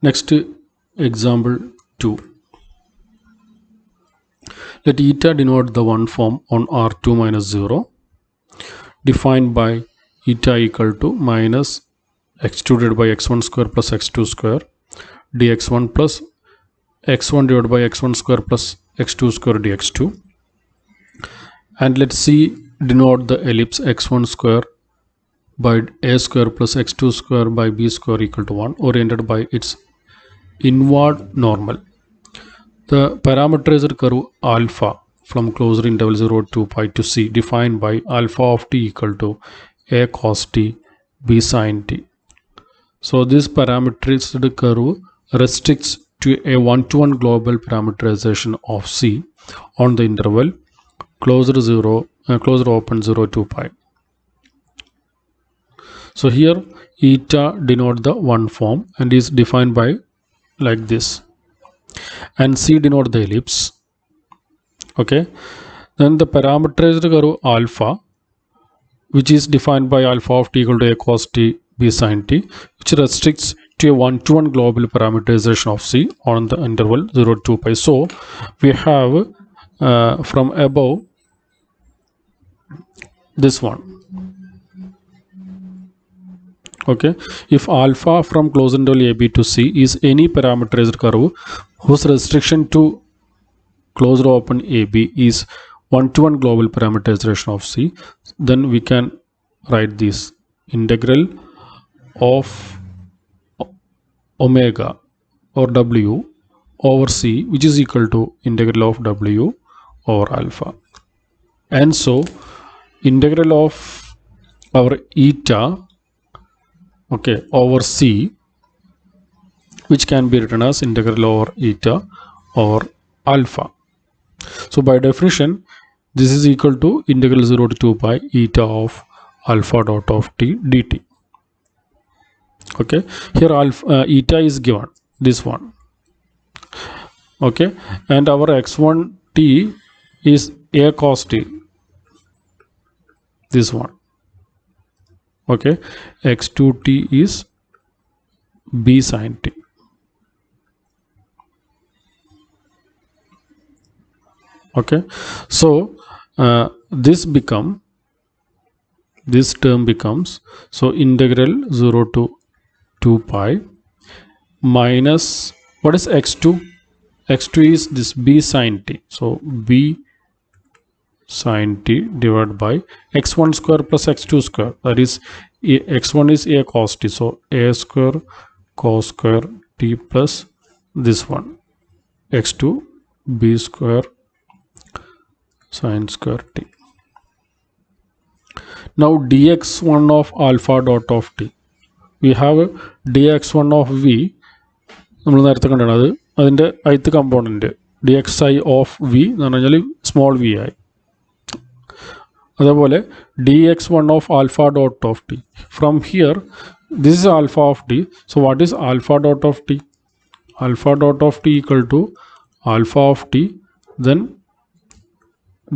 Next example 2. Let eta denote the one form on R2 minus 0 defined by eta equal to minus x2 divided by x1 square plus x2 square dx1 plus x1 divided by x1 square plus x2 square dx2. And let's see denote the ellipse x1 square by a square plus x2 square by b square equal to 1 oriented by its inward normal. The parameterized curve alpha from closed interval 0 to pi to c defined by alpha of t equal to a cos t b sin t. So this parameterized curve restricts to a one-to-one global parameterization of c on the interval closed open 0 to pi. So here eta denote the one form and is defined by like this, and c denote the ellipse. Okay, then the parameterized curve alpha, which is defined by alpha of t equal to a cos t b sin t, which restricts to a one-to-one global parameterization of c on the interval 0 to 2 pi. So we have from above this one. Okay, if alpha from closed interval ab to c is any parameterized curve whose restriction to closed open ab is one-to-one global parameterization of c, then we can write this integral of omega or w over c, which is equal to integral of w over alpha. And so integral of our eta, okay, over c, which can be written as integral over eta or alpha. So by definition this is equal to integral 0 to 2 pi eta of alpha dot of t dt. Okay, here alpha eta is given, this one. Okay, and our x1 t is a cos t, this one. Okay, x2 t is b sin t. Okay, so this term becomes, so integral 0 to 2 pi minus, what is x2? x2 is this b sin t, so b sin t divided by x1 square plus x2 square, that is x1 is a cos t, so a square cos square t plus this one x2 b square sin square t. Now dx1 of alpha dot of t, we have dx1 of v, നമ്മൾ നേരത്തെ കണ്ടാണ് അത് അതിൻ്റെ ith component dxi of v എന്ന് പറഞ്ഞു കഴിഞ്ഞാൽ small v ആയി. അതേപോലെ dx1 of alpha dot of t, from here this is alpha of t, so what is alpha dot of t? Alpha dot of t equal to alpha of t, then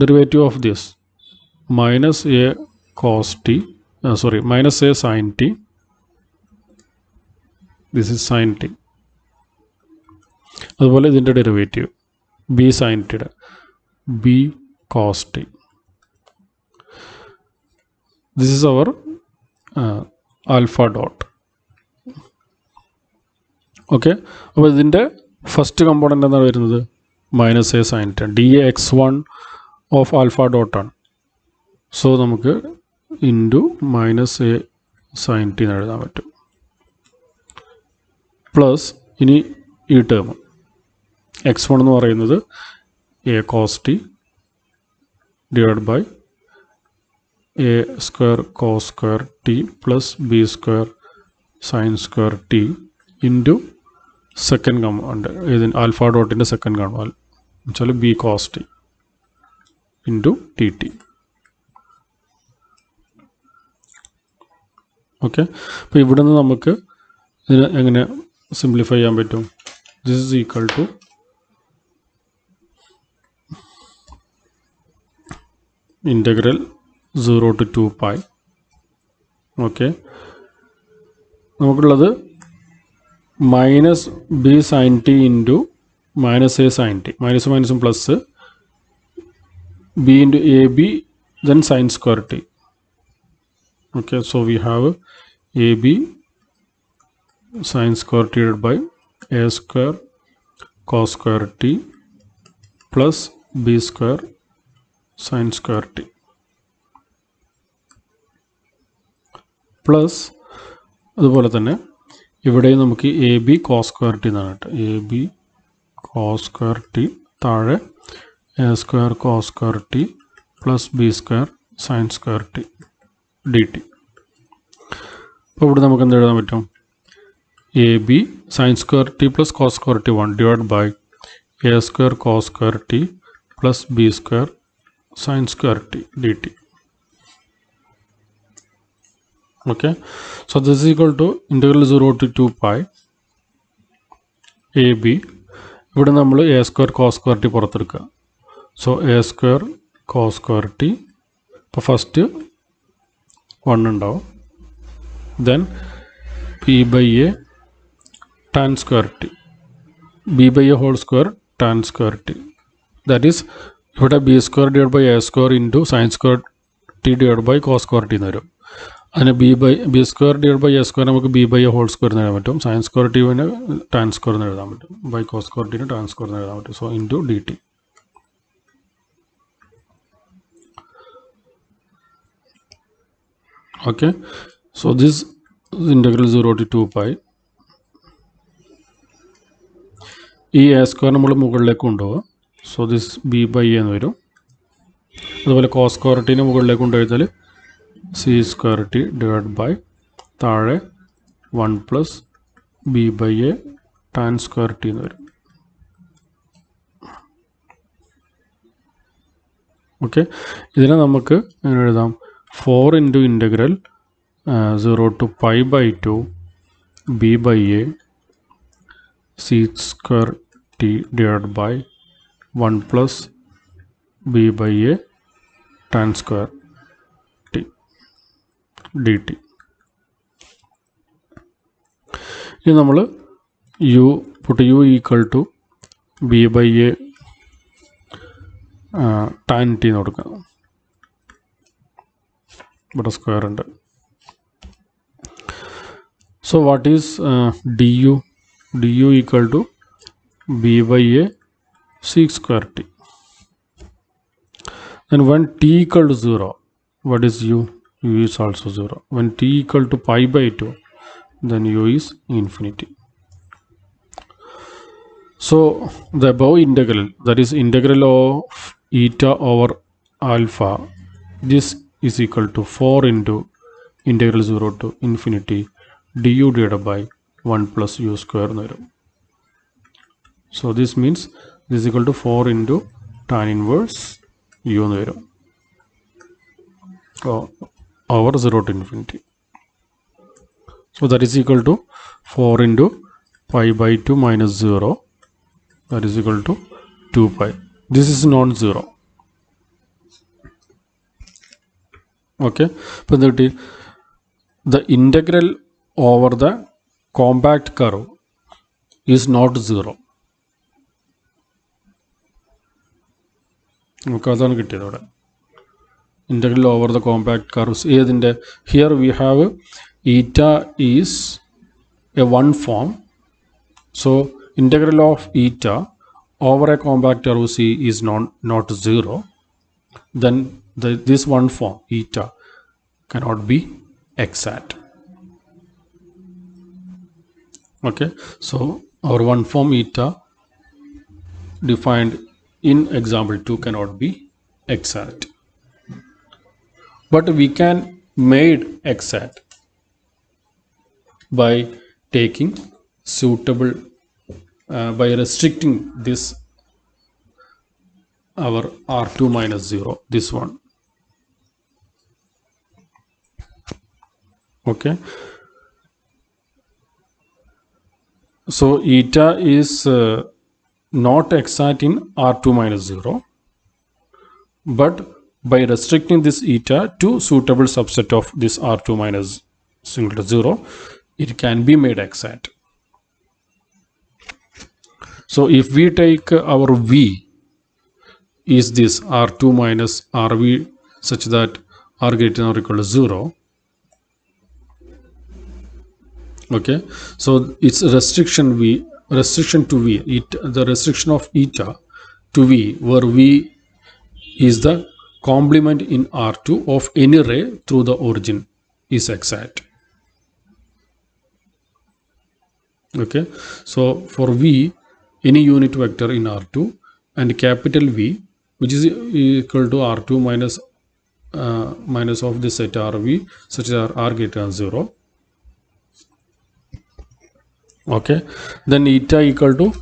derivative of this minus a cos t, minus a sin t, this is sin t. അതുപോലെ ഇതിൻ്റെ derivative b sin t b cos t. This is our alpha dot. Okay, അപ്പോൾ ഇതിൻ്റെ first component എന്താണ് വരുന്നത്? Minus a sine t, dx1 of alpha dot ആണ്. So നമുക്ക് into minus a sine t എന്ന് എഴുതാൻ പറ്റും. പ്ലസ് ഇനി ഈ ടേം x1 എന്ന് പറയുന്നത് a cos t divide by A square cos square T plus B square sine square t into second component, ഇതിന് ആൽഫ ഡോട്ടിൻ്റെ സെക്കൻഡ് കമ്പോണൻ്റ് വെച്ചാൽ b cos t into t t. Okay, അപ്പോൾ ഇവിടെ നിന്ന് നമുക്ക് ഇതിനെ എങ്ങനെ സിംപ്ലിഫൈ ചെയ്യാൻ പറ്റും? This is equal to integral 0 to 2 pi. ഓക്കെ, നമുക്കുള്ളത് minus b sin t into minus a sin t. Minus minus plus b into ab, then sin square t. Okay, so we have ab sin square t divided by a square cos square t plus b square sin square t plus അതുപോലെ തന്നെ ഇവിടെ നമുക്ക് A B cos square T എന്നാണ് കേട്ടോ. A B cos square T താഴെ A square cos square T plus B square sine square T D T. അപ്പോൾ ഇവിടെ നമുക്ക് എന്ത് എഴുതാൻ പറ്റും? A B sine square T plus cos square T 1 divide by A square cos square T plus B square sine square T D T. Okay, so this is equal to integral 0 to 2 pi ab. ഇവിടെ നമ്മൾ A square cos square T പുറത്തെടുക്കുക. So A square cos square T, ഇപ്പോൾ first 1 ഉണ്ടാവും, then P by A tan square T, B by A whole square tan square T, that is ഇവിടെ B square divide by A square into sine square T divide by cos square T എന്ന് വരും. അതിന് B square divide by A square നമുക്ക് B by A whole square എന്ന് എഴുതാൻ പറ്റും. Sine square ടിന് tan square എന്ന് എഴുതാൻ പറ്റും. ബൈ കോസ് സ്ക്വയർ ടിന് ടാൻ സ്ക്വയർ എന്ന് എഴുതാൻ പറ്റും. So into d t. Okay, so this integral 0 to 2 pi. ഈ എ സ്ക്വയർ നമ്മൾ മുകളിലേക്ക് കൊണ്ടുപോകുക. So this b by a എന്ന് വരും. അതുപോലെ കോസ് സ്ക്വയർ ടിനെ മുകളിലേക്ക് കൊണ്ടുപോയാൽ c square T divide by താഴെ 1 plus b by A tan square T എന്ന് വരും. ഓക്കെ, ഇതിനെ നമുക്ക് എങ്ങനെ എഴുതാം? 4 into integral 0 to pi by 2 b by a c square t divided by 1 plus b by a tan square t dt. ഇനി നമ്മൾ u equal to b by A tan t എന്ന് കൊടുക്കാം. ഇവിടെ സ്ക്വയർ ഉണ്ട്. So what is du? du equal to b by a sec square t. Then when t equal to 0, what is u? u is also 0. When t equal to pi by 2, then u is infinity. So the above integral, that is integral of eta over alpha, this is equal to 4 into integral 0 to infinity du divided by 1 plus u square. So this means this is equal to 4 into tan inverse u എന്ന് വരും over 0 to infinity. So that is equal to 4 into pi by 2 minus 0, that is equal to 2 pi. This is non-zero. Okay, the integral over the compact curve is not 0. നമുക്ക് അതാണ് കിട്ടിയത് അവിടെ. Integral over the compact curves ഏതിൻ്റെ? Here we have eta is a one form. So integral of eta over a compact curve c is not 0. Then this one form eta cannot be exact. Okay, so our one form eta defined in example 2 cannot be exact, but we can made exact by taking suitable by restricting this our r2 minus 0, this one. Okay, so eta is not exact in r2 minus 0, but by restricting this eta to suitable subset of this r2 minus singular 0, it can be made exact. So if we take our v is this r2 minus rv such that r greater than or equal to 0. Okay, so it's restriction to v, the restriction of eta to v, where v is the complement in R2 of any ray through the origin is exact. Okay, so for v, any unit vector in R2 and capital V, which is equal to R2 minus of the set RV such that R greater than 0. Okay, then eta equal to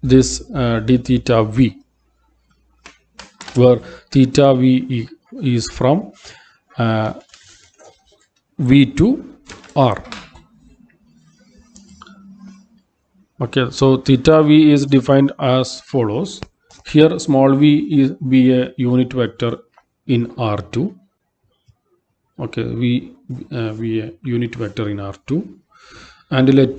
this d theta v, where theta v is from v to r. Okay, so theta v is defined as follows. Here small v is be a unit vector in R2. Okay, v be a unit vector in R2, and let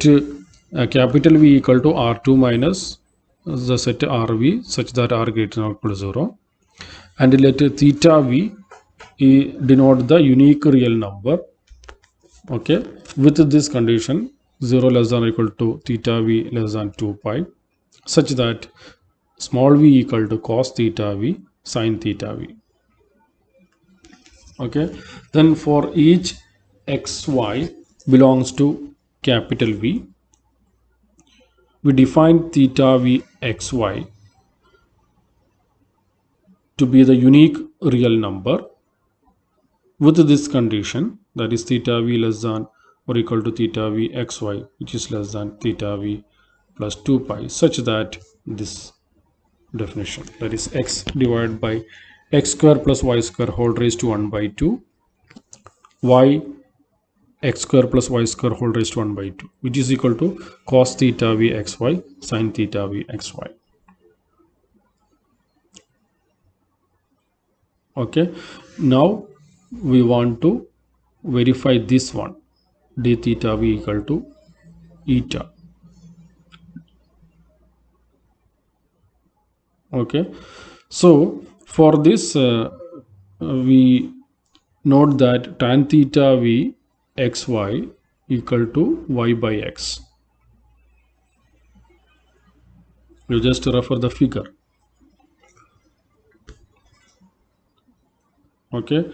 capital V equal to R2 minus the set RV such that R greater than or equal to 0, and let theta v denote the unique real number. Okay, with this condition 0 less than or equal to theta v less than 2 pi, such that small v equal to cos theta v sin theta v. Okay, then for each xy belongs to capital V, we define theta v xy to be the unique real number with this condition, that is theta v less than or equal to theta v xy, which is less than theta v plus 2 pi, such that this definition, that is x divided by x square plus y square whole raised to 1 by 2, y x square plus y square whole raised to 1 by 2, which is equal to cos theta v xy sin theta v xy. Okay, now we want to verify this one, d theta v equal to eta. Okay, so for this we note that tan theta v xy equal to y by x. You just refer the figure. Okay,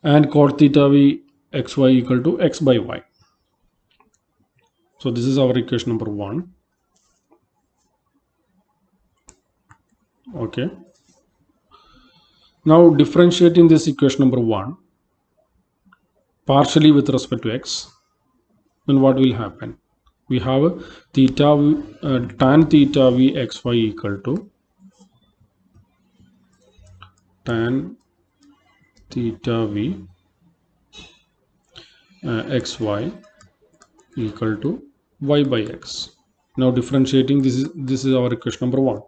and cot theta v xy equal to x by y. So this is our equation number 1. Okay, now differentiating this equation number 1 partially with respect to x, then what will happen? We have theta tan theta v xy equal to tan theta v xy equal to y by x. Now differentiating this is our equation number 1.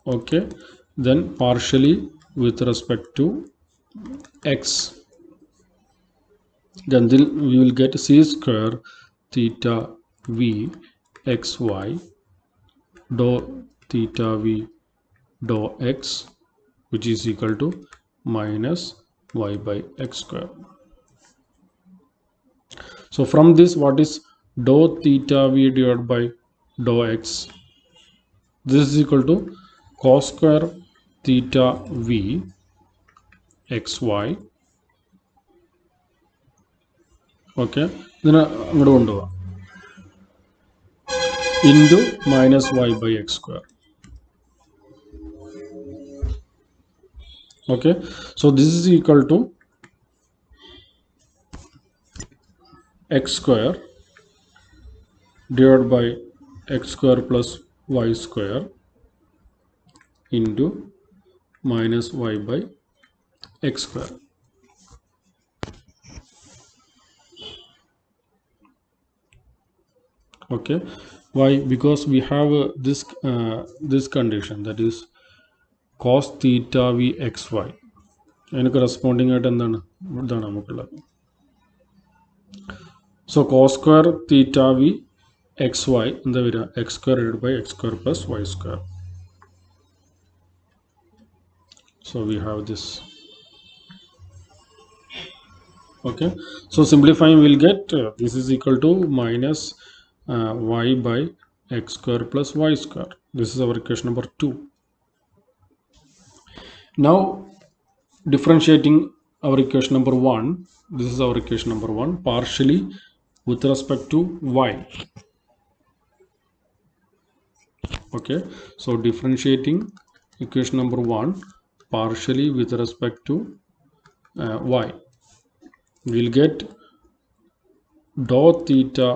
Okay, then partially with respect to x, then we will get c square theta v xy dou theta v dou x, which is equal to minus y by x square. So from this, what is dou theta v divided by dou x? This is equal to cos square theta v xy. Okay, then into minus y by x square. Okay, so this is equal to x square divided by x square plus y square into minus y by x square. Okay, why? Because we have this condition, that is cos theta v xy, and corresponding at so cos square theta v xy എന്താ വരിക x square divided by x square plus y square. So we have this. Okay, so simplifying we'll get this is equal to minus y by x square plus y square. This is our equation number 2. Now differentiating our equation number 1, this is our equation number 1 partially with respect to y. Okay, so differentiating equation number 1 partially with respect to y, we'll get dou theta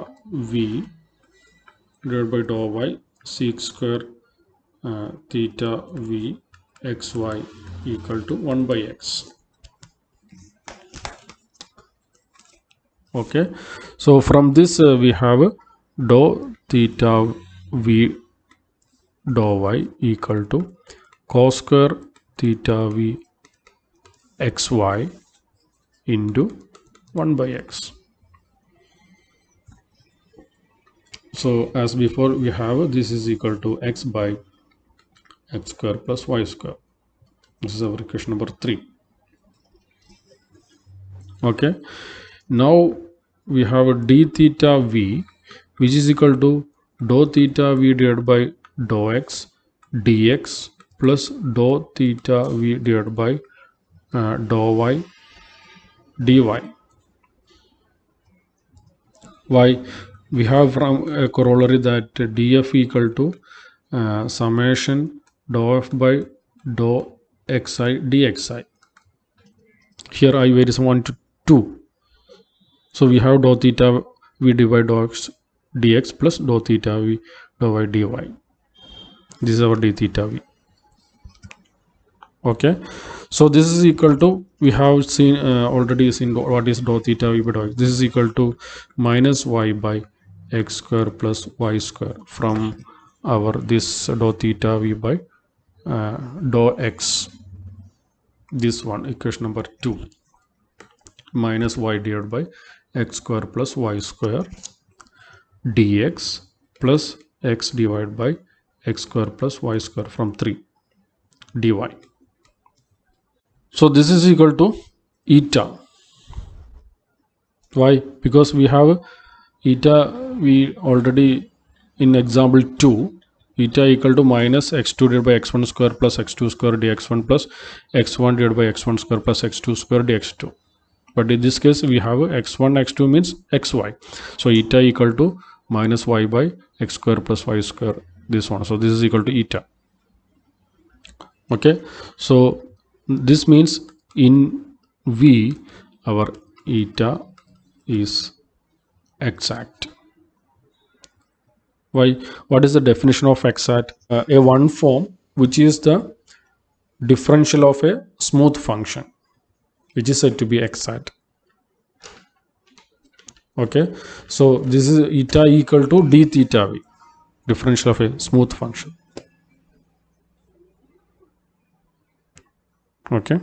v divided by dou y sec square theta v xy equal to 1 by x. Okay, so from this we have dou theta v dou y equal to cos square theta v xy into 1 by x. So as before we have this is equal to x by x square plus y square. This is our equation number 3. Okay, now we have a d theta v which is equal to dou theta v divided by dou x dx plus dou theta v divided by dou y dy. Why? We have from a corollary that df equal to summation dou f by dou xi dxi. Here I varies 1 to 2. So we have dou theta v divided dou x dx plus dou theta v dou y dy. This is our d theta v. Okay, so this is equal to, we have seen already seen what is dou theta v by dou x. This is equal to minus y by x square plus y square from our this dou theta v by dou x, this one equation number 2, minus y divided by x square plus y square dx plus x divided by x square plus y square from 3 dy. So this is equal to eta. Why? Because we have eta, we already in example 2, eta equal to minus x2 divided by x1 square plus x2 square dx1 plus x1 divided by x1 square plus x2 square dx2. But in this case we have x1 x2 means xy, so eta equal to minus y by x square plus y square, this one. So this is equal to eta. Okay, so this means in v our eta is exact. Why? What is the definition of exact? A one form which is the differential of a smooth function, which is said to be exact. Okay, so this is eta equal to d theta v, differential of a smooth function. Okay.